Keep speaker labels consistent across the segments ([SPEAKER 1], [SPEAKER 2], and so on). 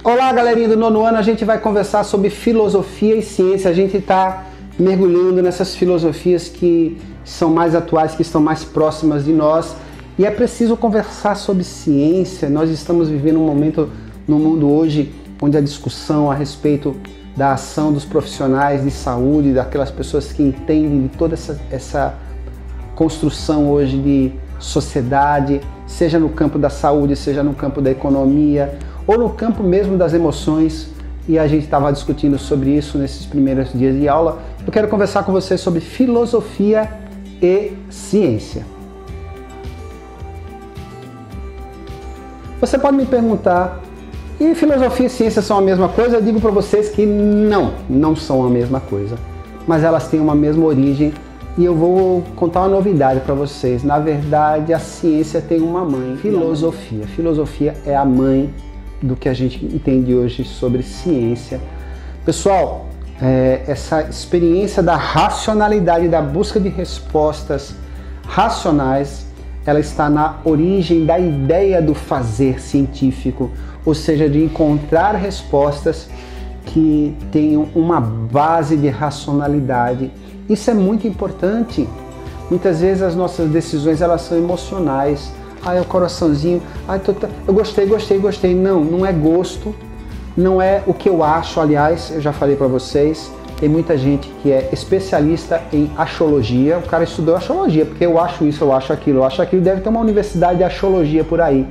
[SPEAKER 1] Olá, galerinha do nono ano, a gente vai conversar sobre filosofia e ciência. A gente está mergulhando nessas filosofias que são mais atuais, que estão mais próximas de nós. E é preciso conversar sobre ciência. Nós estamos vivendo um momento no mundo hoje onde a discussão a respeito da ação dos profissionais de saúde, daquelas pessoas que entendem de toda essa construção hoje de sociedade, seja no campo da saúde, seja no campo da economia, ou no campo mesmo das emoções, e a gente estava discutindo sobre isso nesses primeiros dias de aula. Eu quero conversar com vocês sobre filosofia e ciência. Você pode me perguntar, e filosofia e ciência são a mesma coisa? Eu digo para vocês que não são a mesma coisa, mas elas têm uma mesma origem, e eu vou contar uma novidade para vocês. Na verdade, a ciência tem uma mãe, filosofia. Filosofia é a mãe do que a gente entende hoje sobre ciência. Pessoal, essa experiência da racionalidade, da busca de respostas racionais, ela está na origem da ideia do fazer científico, ou seja, de encontrar respostas que tenham uma base de racionalidade. Isso é muito importante. Muitas vezes as nossas decisões elas são emocionais. É o coraçãozinho, eu gostei. Não é gosto, não é o que eu acho. Aliás, eu já falei para vocês, tem muita gente que é especialista em axiologia. O cara estudou axiologia, porque eu acho isso, eu acho aquilo, deve ter uma universidade de axiologia por aí.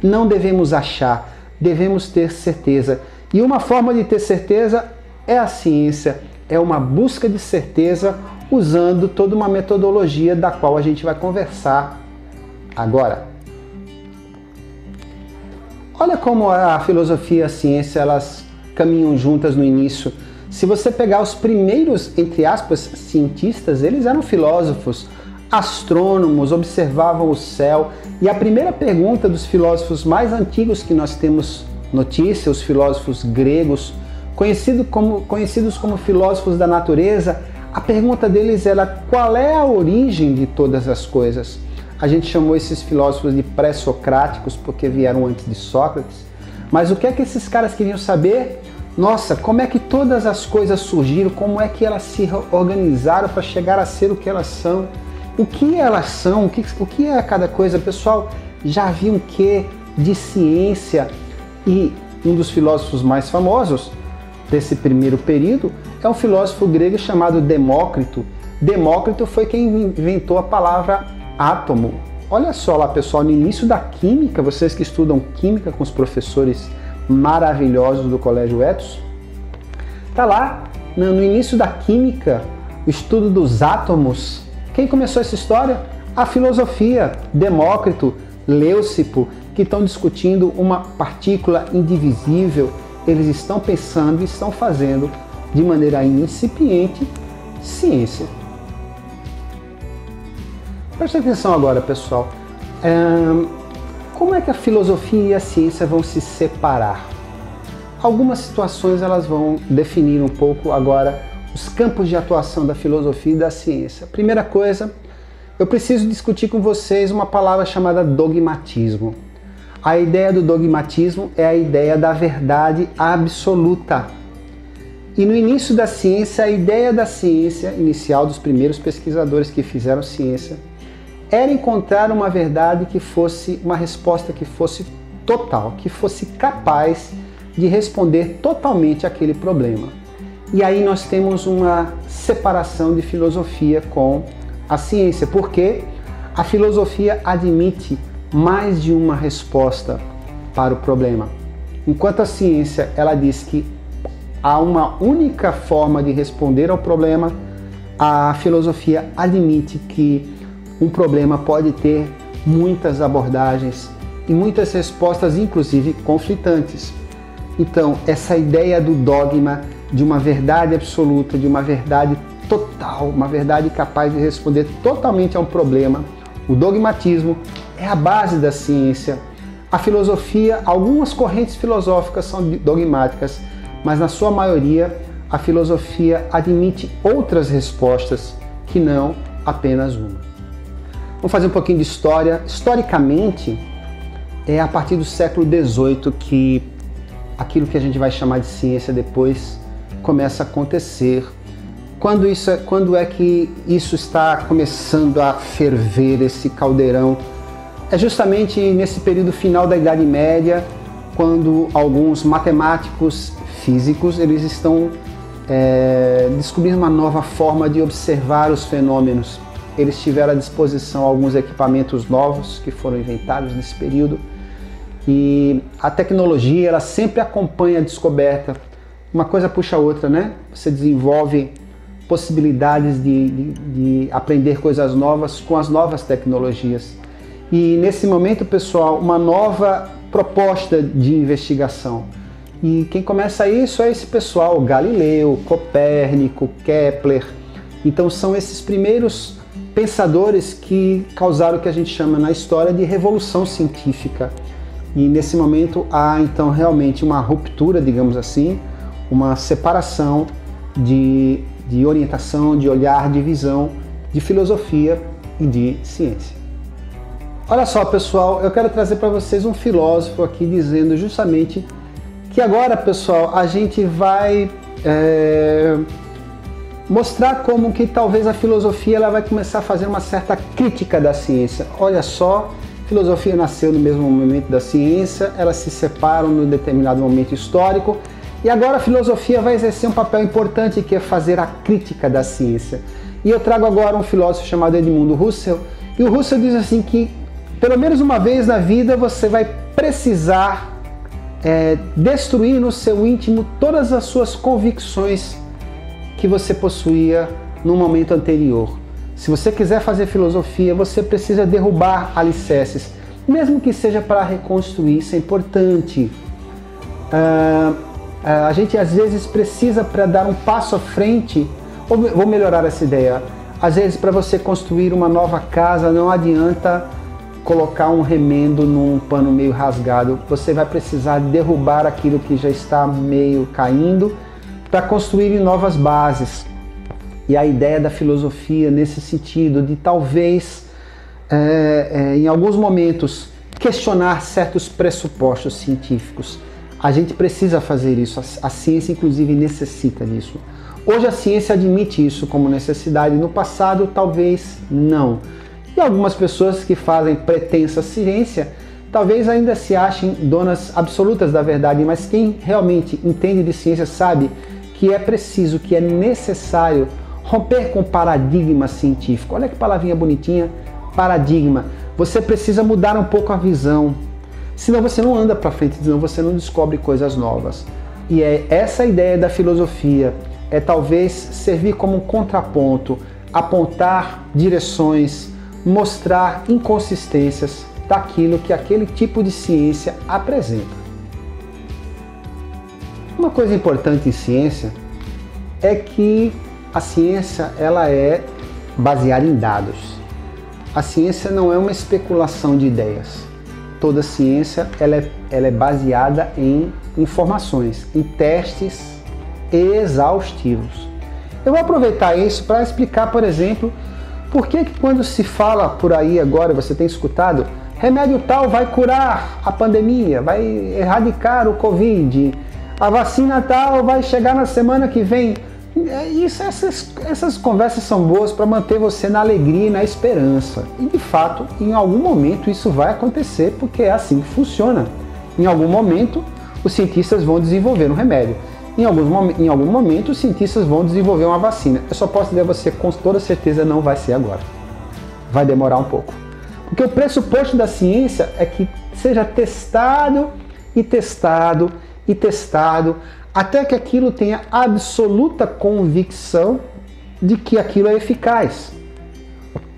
[SPEAKER 1] Não devemos achar, devemos ter certeza. E uma forma de ter certeza é a ciência, é uma busca de certeza usando toda uma metodologia da qual a gente vai conversar agora. Olha como a filosofia e a ciência elas caminham juntas no início. Se você pegar os primeiros, entre aspas, cientistas, eles eram filósofos, astrônomos, observavam o céu. E a primeira pergunta dos filósofos mais antigos que nós temos notícia, os filósofos gregos, conhecidos como filósofos da natureza, a pergunta deles era: qual é a origem de todas as coisas? A gente chamou esses filósofos de pré-socráticos porque vieram antes de Sócrates. Mas o que é que esses caras queriam saber? Nossa, como é que todas as coisas surgiram? Como é que elas se organizaram para chegar a ser o que elas são? O que elas são? O que é cada coisa? Pessoal, já havia um quê de ciência? E um dos filósofos mais famosos desse primeiro período é um filósofo grego chamado Demócrito. Demócrito foi quem inventou a palavra átomo. Olha só lá, pessoal, no início da química, vocês que estudam química com os professores maravilhosos do Colégio Etos, tá lá no início da química, o estudo dos átomos. Quem começou essa história? A filosofia, Demócrito, Leucipo, que estão discutindo uma partícula indivisível. Eles estão pensando e estão fazendo de maneira incipiente ciência. Preste atenção agora, pessoal. Como é que a filosofia e a ciência vão se separar? Algumas situações elas vão definir um pouco agora os campos de atuação da filosofia e da ciência. Primeira coisa, eu preciso discutir com vocês uma palavra chamada dogmatismo. A ideia do dogmatismo é a ideia da verdade absoluta. E no início da ciência, a ideia da ciência inicial dos primeiros pesquisadores que fizeram ciência era encontrar uma verdade que fosse, uma resposta que fosse total, que fosse capaz de responder totalmente àquele problema. E aí nós temos uma separação de filosofia com a ciência, porque a filosofia admite mais de uma resposta para o problema, enquanto a ciência ela diz que há uma única forma de responder ao problema. A filosofia admite que um problema pode ter muitas abordagens e muitas respostas, inclusive conflitantes. Então, essa ideia do dogma, de uma verdade absoluta, de uma verdade total, uma verdade capaz de responder totalmente a um problema, o dogmatismo é a base da ciência. A filosofia, algumas correntes filosóficas são dogmáticas, mas na sua maioria a filosofia admite outras respostas que não apenas uma. Vamos fazer um pouquinho de história. Historicamente, é a partir do século XVIII que aquilo que a gente vai chamar de ciência depois começa a acontecer. Quando é que isso está começando a ferver, esse caldeirão? É justamente nesse período final da Idade Média, quando alguns matemáticos físicos eles estão descobrindo uma nova forma de observar os fenômenos. Eles tiveram à disposição alguns equipamentos novos que foram inventados nesse período, e a tecnologia ela sempre acompanha a descoberta. Uma coisa puxa a outra, né? Você desenvolve possibilidades de aprender coisas novas com as novas tecnologias. E nesse momento, pessoal, uma nova proposta de investigação. E quem começa isso é esse pessoal, Galileu, Copérnico, Kepler. Então são esses primeiros pensadores que causaram o que a gente chama na história de revolução científica. E nesse momento há então realmente uma ruptura, digamos assim, uma separação de orientação, de olhar, de visão, de filosofia e de ciência. Olha só, pessoal, eu quero trazer para vocês um filósofo aqui dizendo justamente que agora, pessoal, a gente vai mostrar como que talvez a filosofia ela vai começar a fazer uma certa crítica da ciência. Olha só, a filosofia nasceu no mesmo momento da ciência, elas se separam num determinado momento histórico, e agora a filosofia vai exercer um papel importante, que é fazer a crítica da ciência. E eu trago agora um filósofo chamado Edmundo Husserl, e o Husserl diz assim que pelo menos uma vez na vida você vai precisar destruir no seu íntimo todas as suas convicções que você possuía no momento anterior. Se você quiser fazer filosofia, você precisa derrubar alicerces, mesmo que seja para reconstruir, isso é importante. A gente às vezes precisa, para dar um passo à frente, ou vou melhorar essa ideia, às vezes para você construir uma nova casa não adianta colocar um remendo num pano meio rasgado, você vai precisar derrubar aquilo que já está meio caindo para construir novas bases. E a ideia da filosofia nesse sentido de talvez em alguns momentos questionar certos pressupostos científicos. A gente precisa fazer isso, a ciência inclusive necessita disso. Hoje a ciência admite isso como necessidade, no passado talvez não. E algumas pessoas que fazem pretensa ciência talvez ainda se achem donas absolutas da verdade, mas quem realmente entende de ciência sabe que é preciso, que é necessário romper com o paradigma científico. Olha que palavrinha bonitinha, paradigma. Você precisa mudar um pouco a visão, senão você não anda para frente, senão você não descobre coisas novas. E é essa a ideia da filosofia, é talvez servir como um contraponto, apontar direções, mostrar inconsistências daquilo que aquele tipo de ciência apresenta. Uma coisa importante em ciência é que a ciência ela é baseada em dados. A ciência não é uma especulação de ideias. Toda ciência ela é baseada em informações, em testes exaustivos. Eu vou aproveitar isso para explicar, por exemplo, por que quando se fala por aí agora, você tem escutado, remédio tal vai curar a pandemia, vai erradicar o Covid, a vacina tal vai chegar na semana que vem. Essas conversas são boas para manter você na alegria e na esperança. E de fato, em algum momento isso vai acontecer, porque é assim que funciona. Em algum momento, os cientistas vão desenvolver um remédio. Em algum momento, os cientistas vão desenvolver uma vacina. Eu só posso dizer a você com toda certeza, não vai ser agora. Vai demorar um pouco. Porque o pressuposto da ciência é que seja testado e testado e testado, até que aquilo tenha absoluta convicção de que aquilo é eficaz.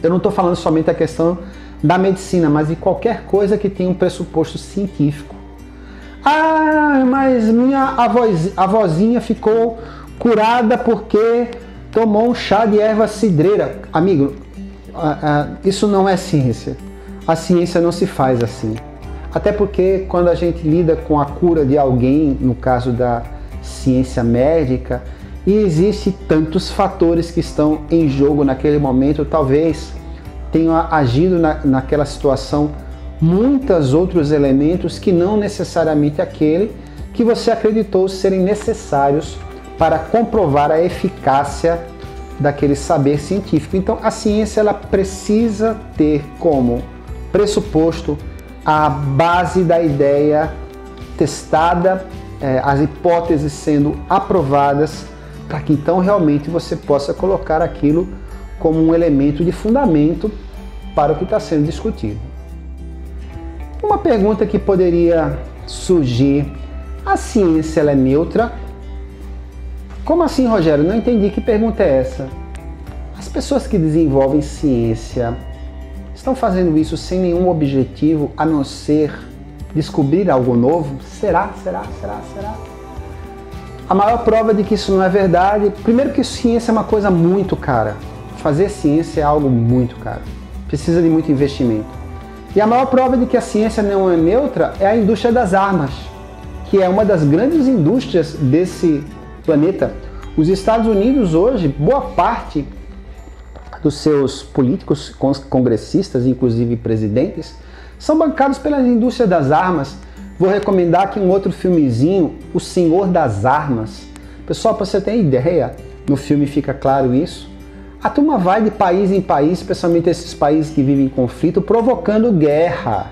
[SPEAKER 1] Eu não estou falando somente da questão da medicina, mas de qualquer coisa que tenha um pressuposto científico. Ah, mas minha avózinha ficou curada porque tomou um chá de erva cidreira. Amigo, isso não é ciência. A ciência não se faz assim. Até porque quando a gente lida com a cura de alguém, no caso da ciência médica, e existe tantos fatores que estão em jogo naquele momento, talvez tenham agido naquela situação muitos outros elementos que não necessariamente aquele que você acreditou serem necessários para comprovar a eficácia daquele saber científico. Então a ciência ela precisa ter como pressuposto a base da ideia testada, as hipóteses sendo aprovadas, para que então realmente você possa colocar aquilo como um elemento de fundamento para o que está sendo discutido. Uma pergunta que poderia surgir: a ciência ela é neutra? Como assim, Rogério? Não entendi, que pergunta é essa? As pessoas que desenvolvem ciência estão fazendo isso sem nenhum objetivo a não ser descobrir algo novo? Será? A maior prova de que isso não é verdade, primeiro que ciência é uma coisa muito cara. Fazer ciência é algo muito caro. Precisa de muito investimento. E a maior prova de que a ciência não é neutra é a indústria das armas, que é uma das grandes indústrias desse planeta. Os Estados Unidos hoje, boa parte dos seus políticos, congressistas, inclusive presidentes, são bancados pela indústria das armas. Vou recomendar aqui um outro filmezinho, O Senhor das Armas. Pessoal, para você ter ideia, no filme fica claro isso. A turma vai de país em país, especialmente esses países que vivem em conflito, provocando guerra.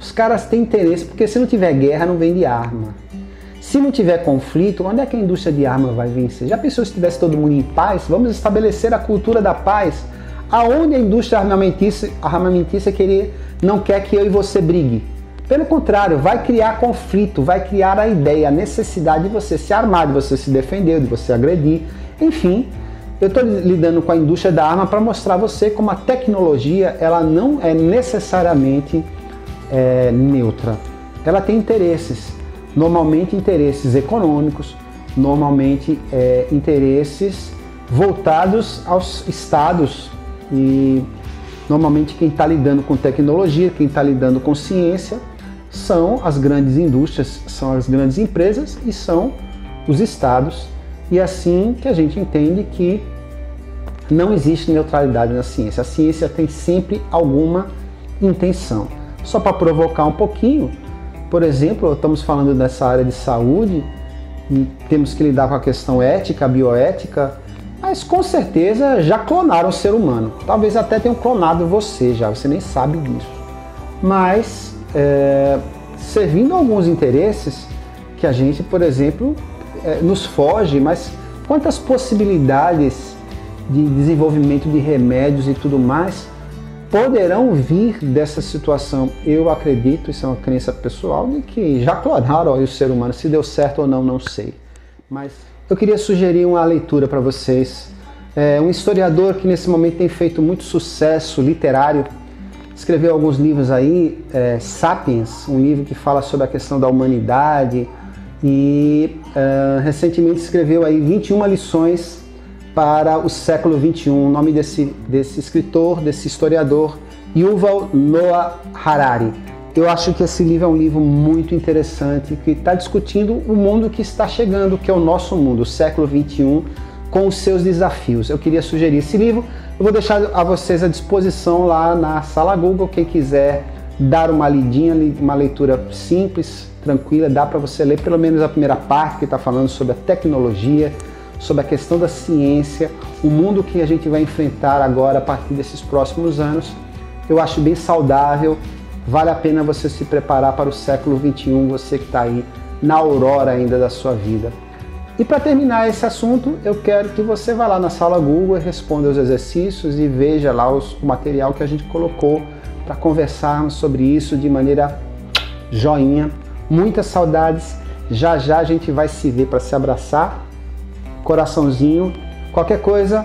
[SPEAKER 1] Os caras têm interesse, porque se não tiver guerra, não vende arma. Se não tiver conflito, onde é que a indústria de arma vai vencer? Já pensou se tivesse todo mundo em paz? Vamos estabelecer a cultura da paz. Aonde a indústria armamentícia não quer que eu e você brigue? Pelo contrário, vai criar conflito, vai criar a ideia, a necessidade de você se armar, de você se defender, de você agredir. Enfim, eu estou lidando com a indústria da arma para mostrar a você como a tecnologia ela não é necessariamente neutra. Ela tem interesses, normalmente interesses econômicos, normalmente interesses voltados aos estados, e normalmente quem está lidando com tecnologia, quem está lidando com ciência, são as grandes indústrias, são as grandes empresas e são os estados. E é assim que a gente entende que não existe neutralidade na ciência. A ciência tem sempre alguma intenção. Só para provocar um pouquinho, por exemplo, estamos falando dessa área de saúde e temos que lidar com a questão ética, bioética, mas com certeza já clonaram o ser humano. Talvez até tenham clonado você já, você nem sabe disso. Mas servindo a alguns interesses que a gente, por exemplo, nos foge, mas quantas possibilidades de desenvolvimento de remédios e tudo mais poderão vir dessa situação? Eu acredito, isso é uma crença pessoal, de que já clonaram o ser humano. Se deu certo ou não, não sei. Mas eu queria sugerir uma leitura para vocês. Um historiador que nesse momento tem feito muito sucesso literário, escreveu alguns livros aí, Sapiens, um livro que fala sobre a questão da humanidade, e recentemente escreveu aí 21 lições para o século XXI. O nome desse escritor, desse historiador, Yuval Noah Harari. Eu acho que esse livro é um livro muito interessante, que está discutindo o mundo que está chegando, que é o nosso mundo, o século XXI, com os seus desafios. Eu queria sugerir esse livro. Eu vou deixar a vocês à disposição lá na sala Google. Quem quiser dar uma lidinha, uma leitura simples, tranquila, dá para você ler pelo menos a primeira parte, que está falando sobre a tecnologia, sobre a questão da ciência, o mundo que a gente vai enfrentar agora a partir desses próximos anos. Eu acho bem saudável, vale a pena você se preparar para o século XXI, você que está aí na aurora ainda da sua vida. E para terminar esse assunto, eu quero que você vá lá na sala Google e responda os exercícios e veja lá o material que a gente colocou para conversarmos sobre isso de maneira joinha. Muitas saudades, já já a gente vai se ver para se abraçar, coraçãozinho. Qualquer coisa,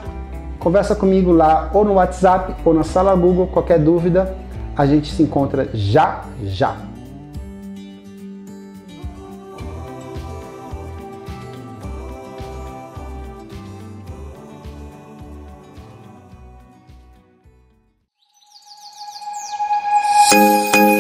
[SPEAKER 1] conversa comigo lá ou no WhatsApp ou na sala Google. Qualquer dúvida, a gente se encontra já já.
[SPEAKER 2] Música